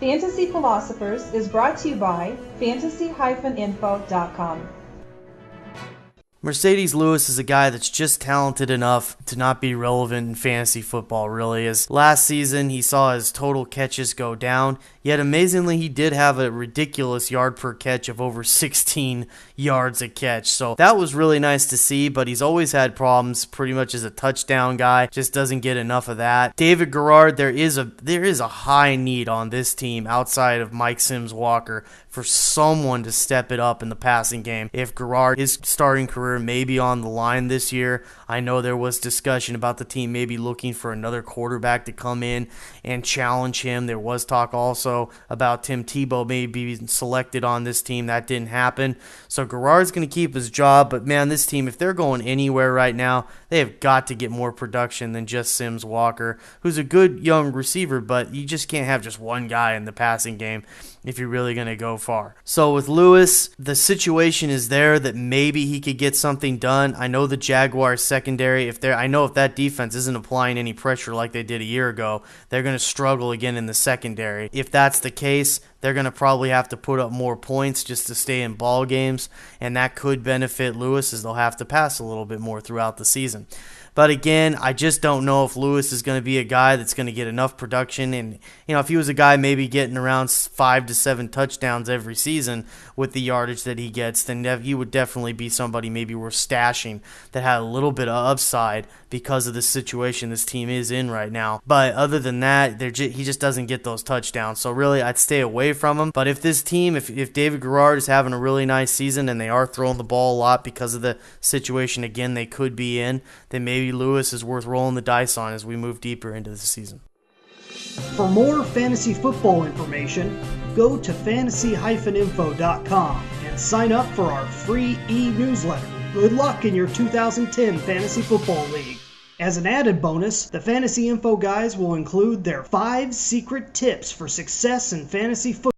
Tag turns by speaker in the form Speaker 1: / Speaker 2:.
Speaker 1: Fantasy Philosophers is brought to you by fantasy-info.com.
Speaker 2: Marcedes Lewis is a guy that's just talented enough to not be relevant in fantasy football, really. As last season, he saw his total catches go down, yet amazingly, he did have a ridiculous yard per catch of over 16 yards a catch. So that was really nice to see, but he's always had problems pretty much as a touchdown guy, just doesn't get enough of that. David Garrard, there is a high need on this team outside of Mike Sims-Walker for someone to step it up in the passing game. If Garrard, his starting career may be on the line this year, I know there was discussion about the team maybe looking for another quarterback to come in and challenge him. There was talk also about Tim Tebow maybe being selected on this team. That didn't happen. So Garrard's going to keep his job, but man, this team, if they're going anywhere right now, they have got to get more production than just Sims-Walker, who's a good young receiver, but you just can't have just one guy in the passing game if you're really going to go far. So with Lewis, the situation is there that maybe he could get something done. I know the Jaguars secondary, if that defense isn't applying any pressure like they did a year ago, they're going to struggle again in the secondary. If that's the case, they're going to probably have to put up more points just to stay in ball games, and that could benefit Lewis as they'll have to pass a little bit more throughout the season. But again, I just don't know if Lewis is going to be a guy that's going to get enough production. And, if he was a guy maybe getting around 5 to 7 touchdowns every season with the yardage that he gets, then he would definitely be somebody maybe worth stashing that had a little bit of upside because of the situation this team is in right now. But other than that, he just doesn't get those touchdowns. So really, I'd stay away from him. But if this team, if David Garrard is having a really nice season and they are throwing the ball a lot because of the situation, again, they could be in, then maybe Lewis is worth rolling the dice on as we move deeper into the season.
Speaker 3: For more fantasy football information, go to fantasy-info.com and sign up for our free e-newsletter. Good luck in your 2010 Fantasy Football League. As an added bonus, the Fantasy Info guys will include their 5 secret tips for success in fantasy football.